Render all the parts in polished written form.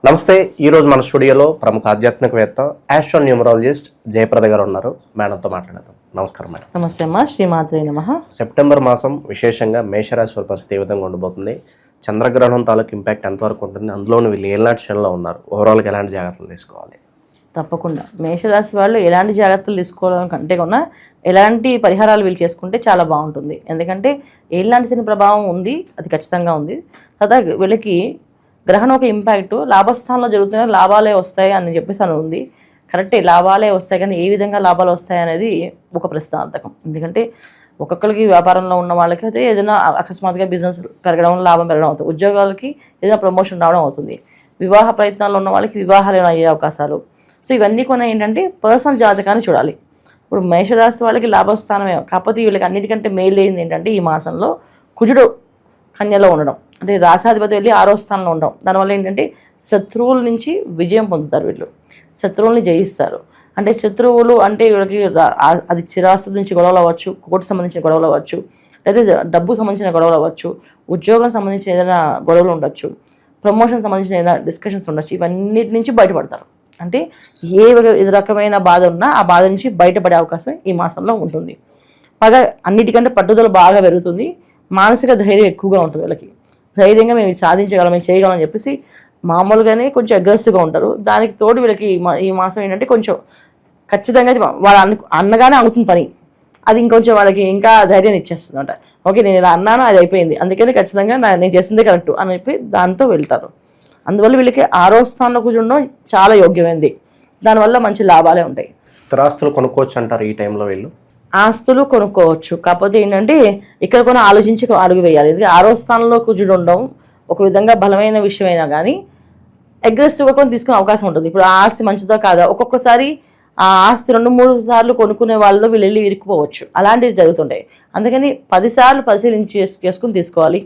నమస్తే. ఈరోజు మన స్టూడియోలో ప్రముఖ ఆధ్యాత్మికవేత్త ఆస్ట్రో న్యూమరాలజిస్ట్ జయప్రద గారు ఉన్నారు. మేడంతో మాట్లాడదాం. నమస్కారం మేడం. నమస్తే అమ్మా. శ్రీమాత్రే నమః. సెప్టెంబర్ మాసం విశేషంగా మేషరాశి వారి పరిస్థితి ఏ విధంగా ఉండబోతుంది, చంద్రగ్రహణం తాలూకు ఇంపాక్ట్ ఎంతవరకు ఉంటుంది, అందులోని వీళ్ళు ఎలాంటి క్షణంలో ఉన్నారు, ఓవరాల్గా ఎలాంటి జాగ్రత్తలు తీసుకోవాలి? తప్పకుండా మేషరాశి వాళ్ళు ఎలాంటి జాగ్రత్తలు తీసుకోవడం కంటే కూడా ఎలాంటి పరిహారాలు వీళ్ళు చేసుకుంటే చాలా బాగుంటుంది. ఎందుకంటే ఎలాంటి శని ప్రభావం ఉంది, అది ఖచ్చితంగా ఉంది. తర్వాత వీళ్ళకి గ్రహణం ఒక ఇంపాక్ట్ లాభస్థానంలో జరుగుతున్న లాభాలే వస్తాయి అని చెప్పేసి అని ఉంది. కరెక్టే, లాభాలే వస్తాయి, కానీ ఏ విధంగా లాభాలు వస్తాయి అనేది ఒక ప్రశ్నార్థకం. ఎందుకంటే ఒక్కొక్కరికి వ్యాపారంలో ఉన్న వాళ్ళకి అయితే ఏదైనా అకస్మాత్తుగా బిజినెస్ పెరగడం, లాభం పెరగడం అవుతుంది. ఉద్యోగాలకి ఏదైనా ప్రమోషన్ రావడం అవుతుంది. వివాహ ప్రయత్నాల్లో ఉన్న వాళ్ళకి వివాహాలు అయ్యే అవకాశాలు. సో ఇవన్నీ కొన్ని ఏంటంటే పర్సనల్ జాతకాన్ని చూడాలి. ఇప్పుడు మేషరాశి వాళ్ళకి లాభస్థానమే, కాకపోతే వీళ్ళకి అన్నిటికంటే మేలు అయింది ఏంటంటే ఈ మాసంలో కుజుడు కన్యలో ఉండడం, అంటే రాశాధిపతి వెళ్ళి 6వ స్థానంలో ఉండడం. దానివల్ల ఏంటంటే శత్రువుల నుంచి విజయం పొందుతారు. వీళ్ళు శత్రువుల్ని జయిస్తారు. అంటే శత్రువులు అంటే వీళ్ళకి అది చిరాస్తుల నుంచి గొడవలు అవ్వచ్చు, కోర్టు సంబంధించిన గొడవలు అవ్వచ్చు, లేదా డబ్బుకు సంబంధించిన గొడవలు అవ్వచ్చు, ఉద్యోగం సంబంధించిన ఏదైనా గొడవలు ఉండొచ్చు, ప్రమోషన్ సంబంధించిన ఏదైనా డిస్కషన్స్ ఉండొచ్చు. ఇవన్నిటి నుంచి బయటపడతారు. అంటే ఏ రకమైన బాధ ఉన్నా ఆ బాధ నుంచి బయటపడే అవకాశం ఈ మాసంలో ఉంటుంది. బాగా అన్నిటికంటే పట్టుదల బాగా పెరుగుతుంది. మానసిక ధైర్యం ఎక్కువగా ఉంటుంది. వీళ్ళకి ధైర్యంగా మేము సాధించగలం, మేము చేయగలం అని చెప్పేసి మామూలుగానే కొంచెం అగ్రెసివ్గా ఉంటారు. దానికి తోడు వీళ్ళకి ఈ మాసం ఏంటంటే కొంచెం ఖచ్చితంగా వాళ్ళు అన్నగానే అవుతుంది పని, అది ఇంకొంచెం వాళ్ళకి ఇంకా ధైర్యాన్ని ఇచ్చేస్తుంది అంట. ఓకే, నేను ఇలా అన్నాను, అది అయిపోయింది, అందుకని ఖచ్చితంగా నేను చేసిందే కరెక్ట్ అని చెప్పి దాంతో వెళ్తారు. అందువల్ల వీళ్ళకి 6వ స్థానంలో కూర్చుండడం చాలా యోగ్యమైంది. దానివల్ల మంచి లాభాలే ఉంటాయి. స్థిరాస్తులు కొనుక్కోవచ్చు అంటారు ఈ టైంలో వీళ్ళు? ఆస్తులు కొనుక్కోవచ్చు, కాకపోతే ఏంటంటే ఇక్కడ కొన్ని ఆలోచించి అడుగు వేయాలి. ఎందుకంటే 6వ స్థానంలో కుజుడు ఉండడం ఒక విధంగా బలమైన విషయమైనా కానీ అగ్రెసివ్గా కొన్ని తీసుకునే అవకాశం ఉంటుంది. ఇప్పుడు ఆ ఆస్తి మంచిదో కాదా, ఒక్కొక్కసారి ఆ ఆస్తి 2-3 సార్లు కొనుక్కునే వాళ్ళలో వీళ్ళు వెళ్ళి ఇరుక్కుపోవచ్చు. అలాంటివి జరుగుతుంటాయి. అందుకని 10 సార్లు పరిశీలించి చేసుకుని తీసుకోవాలి.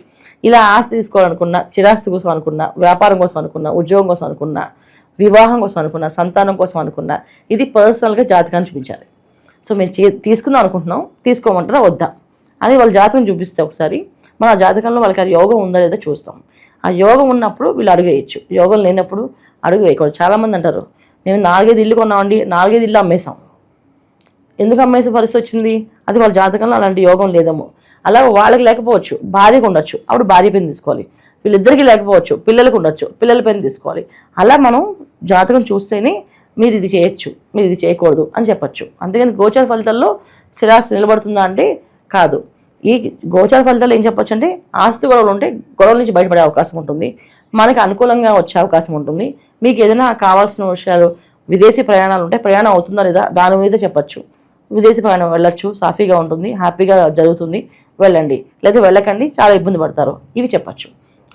ఇలా ఆస్తి తీసుకోవాలనుకున్నా, చిరాస్తి కోసం అనుకున్నా, వ్యాపారం కోసం అనుకున్నా, ఉద్యోగం కోసం అనుకున్నా, వివాహం కోసం అనుకున్నా, సంతానం కోసం అనుకున్నా, ఇది పర్సనల్గా జాతకాన్ని చూపించాలి. సో మేము తీసుకుందాం అనుకుంటున్నాం, తీసుకోమంటారా వద్దా అని వాళ్ళ జాతకం చూపిస్తే ఒకసారి మన జాతకంలో వాళ్ళకి ఆ యోగం ఉందా లేదా చూస్తాం. ఆ యోగం ఉన్నప్పుడు వీళ్ళు అడుగు వేయచ్చు, యోగం లేనప్పుడు అడుగు వేయకూడదు. చాలామంది అంటారు మేము 4-5 ఇల్లు కొన్నామండి, 4-5 ఇల్లు అమ్మేసాం. ఎందుకు అమ్మేసే పరిస్థితి వచ్చింది? అది వాళ్ళ జాతకంలో అలాంటి యోగం లేదేమో. అలా వాళ్ళకి లేకపోవచ్చు, భార్యకు ఉండొచ్చు, అప్పుడు భార్య పేరు తీసుకోవాలి. వీళ్ళిద్దరికీ లేకపోవచ్చు, పిల్లలకు ఉండొచ్చు, పిల్లల పేరు తీసుకోవాలి. అలా మనం జాతకం చూస్తేనే మీరు ఇది చేయొచ్చు, మీరు ఇది చేయకూడదు అని చెప్పచ్చు. అందుకని గోచార ఫలితాల్లో స్థిరాస్తి నిలబడుతుందా అంటే కాదు. ఈ గోచార ఫలితాలు ఏం చెప్పొచ్చు అంటే ఆస్తి గొడవలు ఉంటే గొడవల నుంచి బయటపడే అవకాశం ఉంటుంది, మనకి అనుకూలంగా వచ్చే అవకాశం ఉంటుంది. మీకు ఏదైనా కావాల్సిన విషయాలు, విదేశీ ప్రయాణాలు ఉంటే ప్రయాణం అవుతుందా లేదా దాని మీద చెప్పచ్చు. విదేశీ ప్రయాణం వెళ్ళొచ్చు, సాఫీగా ఉంటుంది, హ్యాపీగా జరుగుతుంది, వెళ్ళండి, లేదా వెళ్ళకండి, చాలా ఇబ్బంది పడతారు, ఇవి చెప్పచ్చు.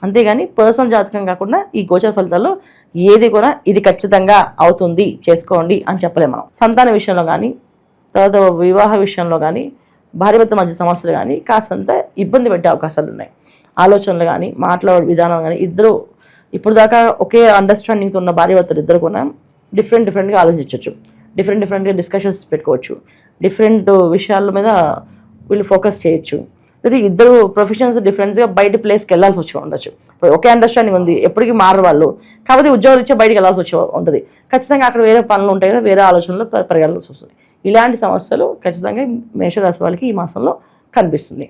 అంతేగాని పర్సనల్ జాతకం కాకుండా ఈ గోచర ఫలితాల్లో ఏది కూడా ఇది ఖచ్చితంగా అవుతుంది చేసుకోండి అని చెప్పలేము మనం. సంతాన విషయంలో కానీ, తర్వాత వివాహ విషయంలో కానీ, భార్యాభర్త మధ్య సమస్యలు కానీ కాస్తంత ఇబ్బంది పెట్టే అవకాశాలు ఉన్నాయి. ఆలోచనలు కానీ, మాట్లాడే విధానం కానీ, ఇద్దరు ఇప్పుడు దాకా ఒకే అండర్స్టాండింగ్తో ఉన్న భార్యాభర్తలు ఇద్దరు కూడా డిఫరెంట్గా ఆలోచించవచ్చు, డిఫరెంట్గా డిస్కషన్స్ పెట్టుకోవచ్చు, డిఫరెంట్ విషయాల మీద వీళ్ళు ఫోకస్ చేయొచ్చు. లేదా ఇద్దరు ప్రొఫెషన్స్ డిఫరెన్స్గా బయట ప్లేస్కి వెళ్ళాల్సి వచ్చి ఉండొచ్చు. ఇప్పుడు ఒకే అండర్స్టాండింగ్ ఉంది, ఎప్పటికీ మారు వాళ్ళు, కాకపోతే ఉద్యోగాలు ఇచ్చే బయటికి వెళ్ళాల్సి వచ్చి ఉంటుంది. ఖచ్చితంగా అక్కడ వేరే పనులు ఉంటాయి కదా, వేరే ఆలోచనలు పెరగాల్సి వస్తుంది. ఇలాంటి సమస్యలు ఖచ్చితంగా మేషరాశి వాళ్ళకి ఈ మాసంలో కనిపిస్తుంది.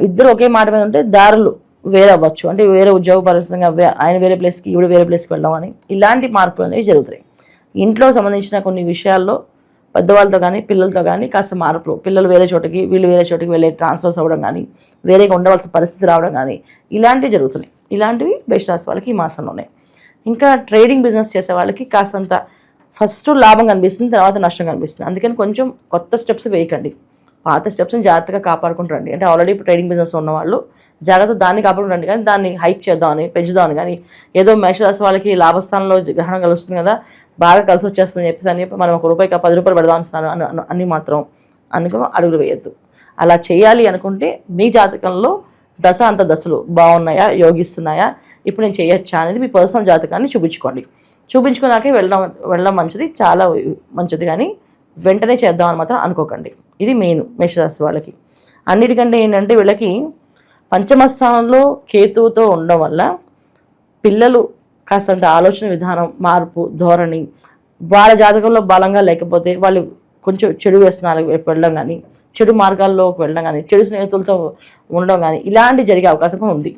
ఇద్దరు ఒకే మాట మీద ఉంటే దారులు వేరే అవ్వచ్చు, అంటే వేరే ఉద్యోగ పరిస్థితిగా ఆయన వేరే ప్లేస్కి ఈవిడ వేరే ప్లేస్కి వెళ్ళడం అని ఇలాంటి మార్పులు అనేవి జరుగుతాయి. ఇంట్లో సంబంధించిన కొన్ని విషయాల్లో పెద్దవాళ్ళతో కానీ పిల్లలతో కానీ కాస్త మార్పులు, పిల్లలు వేరే చోటకి వీళ్ళు వేరే చోటకి వెళ్ళే ట్రాన్స్ఫర్స్ అవ్వడం కానీ, వేరేగా ఉండవలసిన పరిస్థితి రావడం కానీ ఇలాంటివి జరుగుతున్నాయి. ఇలాంటివి మేషరాశి వాళ్ళకి ఈ మాసంలోనే. ఇంకా ట్రేడింగ్ బిజినెస్ చేసే వాళ్ళకి కాస్తంత ఫస్ట్ లాభం కనిపిస్తుంది, తర్వాత నష్టం కనిపిస్తుంది. అందుకని కొంచెం కొత్త స్టెప్స్ వేయకండి, పాత స్టెప్స్ని జాగ్రత్తగా కాపాడుకుంటారండి. అంటే ఆల్రెడీ ట్రేడింగ్ బిజినెస్ ఉన్న వాళ్ళు జాగ్రత్త దాన్ని కాపాడుకుంటారండి, కానీ దాన్ని హైప్ చేద్దామని, పెంచుదామని కానీ, ఏదో మేషరాశి వాళ్ళకి లాభస్థానంలో గ్రహణం కలుస్తుంది కదా, బాగా కలిసి వచ్చేస్తుందని చెప్పి మనం ₹1 10 రూపాయలు పెడదాం అంటున్నాను అని మాత్రం అడుగులు వేయద్దు. అలా చేయాలి అనుకుంటే మీ జాతకంలో దశలు బాగున్నాయా, యోగిస్తున్నాయా, ఇప్పుడు నేను చేయొచ్చా అనేది మీ పర్సనల్ జాతకాన్ని చూపించుకోండి. చూపించుకున్నాకే వెళ్ళడం మంచిది, చాలా మంచిది. కానీ వెంటనే చేద్దామని మాత్రం అనుకోకండి. ఇది మెయిన్ మేషరాశి వాళ్ళకి. అన్నిటికంటే ఏంటంటే వీళ్ళకి పంచమ స్థానంలో కేతువుతో ఉండడం వల్ల పిల్లలు కాస్తంత ఆలోచన విధానం మార్పు ధోరణి, వాళ్ళ జాతకంలో బలంగా లేకపోతే వాళ్ళు కొంచెం చెడు వ్యసనాలకు వెళ్ళడం కానీ, చెడు మార్గాల్లోకి వెళ్ళడం కానీ, చెడు స్నేహితులతో ఉండడం కానీ ఇలాంటి జరిగే అవకాశం కూడా ఉంది.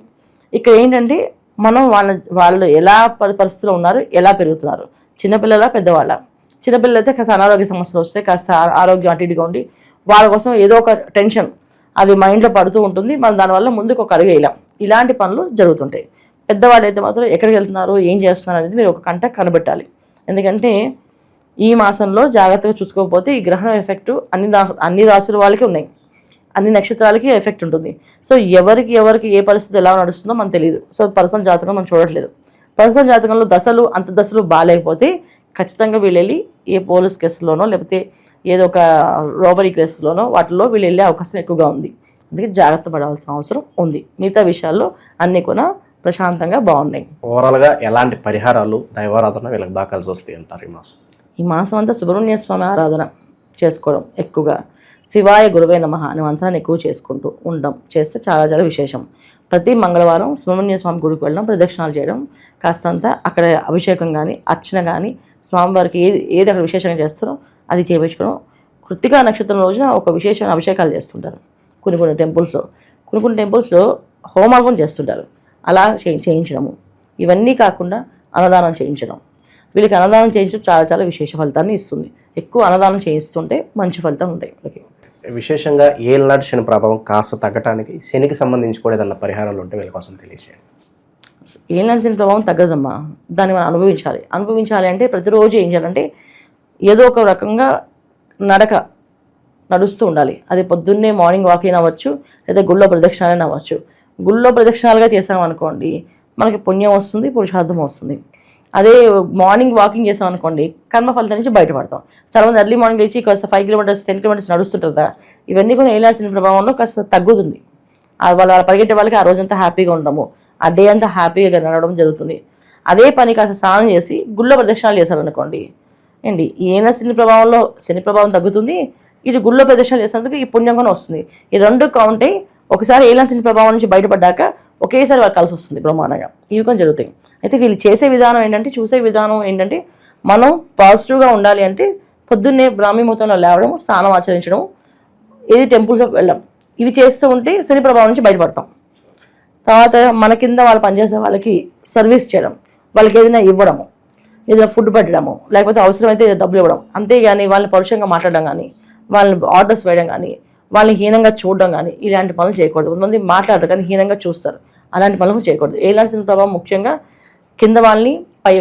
ఇక్కడ ఏంటంటే మనం వాళ్ళు ఎలా పరిస్థితిలో ఉన్నారు, ఎలా పెరుగుతున్నారు, చిన్నపిల్లల పెద్దవాళ్ళ. చిన్నపిల్లలు అయితే కాస్త అనారోగ్య సమస్యలు వస్తాయి, కాస్త ఆరోగ్యం అటు ఇటుగా ఉండి వాళ్ళ కోసం ఏదో ఒక టెన్షన్ అది మైండ్లో పడుతూ ఉంటుంది. మనం దానివల్ల ముందుకు ఒక అడుగు వేయలేం. ఇలాంటి పనులు జరుగుతుంటాయి. పెద్దవాళ్ళు అయితే మాత్రం ఎక్కడికి వెళ్తున్నారు, ఏం చేస్తున్నారు అనేది మీరు ఒక కంట కనిపెట్టాలి. ఎందుకంటే ఈ మాసంలో జాగ్రత్తగా చూసుకోకపోతే ఈ గ్రహణం ఎఫెక్ట్ అన్ని రాశుల వాళ్ళకి ఉన్నాయి, అన్ని నక్షత్రాలకి ఎఫెక్ట్ ఉంటుంది. సో ఎవరికి ఏ పరిస్థితి ఎలా నడుస్తుందో మనకు తెలియదు. సో పర్సనల్ జాతకం మనం చూడట్లేదు. పర్సనల్ జాతకంలో దశలు బాగాలేకపోతే ఖచ్చితంగా వీళ్ళు వెళ్ళి ఏ పోలీస్ కేసులోనో లేకపోతే ఏదో ఒక రాబరీ కేసులోనో వాటిలో వీళ్ళు వెళ్ళే అవకాశం ఎక్కువగా ఉంది. అందుకే జాగ్రత్త పడాల్సిన అవసరం ఉంది. మిగతా విషయాల్లో అన్నీ కూడా ప్రశాంతంగా బాగున్నాయి. ఓవరాల్గా ఎలాంటి పరిహారాలు దైవారాధన వీళ్ళకి బాగా కలిసి వస్తాయి అంటారు ఈ మాసం అంతా సుబ్రహ్మణ్య స్వామి ఆరాధన చేసుకోవడం, ఎక్కువగా శివాయ గురువే నమః అనే మంత్రాన్ని ఎక్కువ చేసుకుంటూ ఉండడం చేస్తే చాలా చాలా విశేషం. ప్రతి మంగళవారం సుబ్రహ్మణ్య స్వామి గుడికి వెళ్ళడం, ప్రదక్షిణాలు చేయడం, కాస్తంత అక్కడ అభిషేకం కానీ అర్చన కానీ స్వామివారికి ఏది అక్కడ విశేషంగా చేస్తారో అది చేయించుకోవడం. కృత్తికా నక్షత్రం రోజున ఒక విశేషమైన అభిషేకాలు చేస్తుంటారు కొన్ని టెంపుల్స్లో హోమాలు కూడా చేస్తుంటారు. అలా చేయించడము, ఇవన్నీ కాకుండా అన్నదానం చేయించడం, వీళ్ళకి అన్నదానం చేయించడం చాలా చాలా విశేష ఫలితాన్ని ఇస్తుంది. ఎక్కువ అన్నదానం చేయిస్తుంటే మంచి ఫలితం ఉంటాయి వీళ్ళకి. విశేషంగా ఏళ్ళనాటి శని ప్రభావం కాస్త తగ్గడానికి శనికి సంబంధించి కూడా ఏదన్నా పరిహారాలు ఉంటే వీళ్ళ కోసం తెలియజేయండి. ఏళ్ళనాటి శని ప్రభావం తగ్గదమ్మా, దాన్ని మనం అనుభవించాలి అంటే ప్రతిరోజు ఏం చేయాలంటే ఏదో ఒక రకంగా నడుస్తూ ఉండాలి. అది పొద్దున్నే మార్నింగ్ వాకింగ్ అవ్వచ్చు, లేదా గుళ్ళో ప్రదక్షిణాలైనా అవ్వచ్చు. గుళ్ళో ప్రదక్షిణాలుగా చేసామనుకోండి మనకి పుణ్యం వస్తుంది, పురుషార్థం వస్తుంది. అదే మార్నింగ్ వాకింగ్ చేసామనుకోండి కర్మ ఫలితం నుంచి బయటపడతాం. చాలామంది ఎర్లీ మార్నింగ్ లేచి కాస్త 5 కిలోమీటర్స్ 10 కిలోమీటర్స్ నడుస్తుంటారు కదా, ఇవన్నీ కూడా ఏళ్ళనాటి శని ప్రభావంలో కాస్త తగ్గుతుంది. వాళ్ళ పరిగెట్టే వాళ్ళకి ఆ రోజంతా హ్యాపీగా ఉండడము, ఆ డే అంతా హ్యాపీగా నడవడం జరుగుతుంది. అదే పని కాస్త స్నానం చేసి గుళ్ళో ప్రదక్షిణాలు చేశారనుకోండి ఏంటి, ఏళ్ళనాటి శని ప్రభావం తగ్గుతుంది, ఇటు గుళ్ళో ప్రదక్షిణాలు చేసినందుకు ఈ పుణ్యం కూడా వస్తుంది. ఈ రెండు కౌంట్ అయ్యి ఒకసారి ఏళ్ళనాటి శని ప్రభావం నుంచి బయటపడ్డాక ఒకేసారి వాళ్ళకి కలిసి వస్తుంది బ్రహ్మాండంగా. ఇవి కూడా జరుగుతాయి. అయితే వీళ్ళు చూసే విధానం ఏంటంటే మనం పాజిటివ్గా ఉండాలి అంటే పొద్దున్నే బ్రాహ్మీ ముహూర్తంలో లేవడం, స్నానం ఆచరించడం, ఏది టెంపుల్స్కి వెళ్ళడం, ఇవి చేస్తూ ఉంటే శని ప్రభావం నుంచి బయటపడతాం. తర్వాత మన కింద వాళ్ళు పనిచేసే వాళ్ళకి సర్వీస్ చేయడం, వాళ్ళకి ఏదైనా ఇవ్వడము, ఏదైనా ఫుడ్ పెట్టడము, లేకపోతే అవసరమైతే డబ్బులు ఇవ్వడం, అంతేగాని వాళ్ళని పరుషంగా మాట్లాడడం కానీ, వాళ్ళని ఆర్డర్స్ వేయడం కానీ, వాళ్ళని హీనంగా చూడడం కానీ ఇలాంటి పనులు చేయకూడదు. కొంతమంది మాట్లాడరు కానీ హీనంగా చూస్తారు, అలాంటి పనులు చేయకూడదు. ఏళ్ళనాటి శని ప్రభావం ముఖ్యంగా కింద వాళ్ళని పై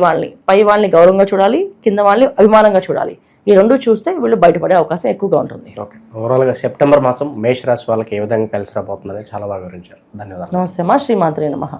వాళ్ళని గౌరవంగా చూడాలి, కింద వాళ్ళని అభిమానంగా చూడాలి. ఈ రెండు చూస్తే వీళ్ళు బయటపడే అవకాశం ఎక్కువగా ఉంటుంది. ఓకే, ఓవరాల్గా సెప్టెంబర్ మాసం మేషరాశి వాళ్ళకి ఏ విధంగా కలిసి రాబోతుందని చాలా బాగా వివరించారు. ధన్యవాదాలు. నమస్తే అమ్మా. శ్రీమాత్రే నమః.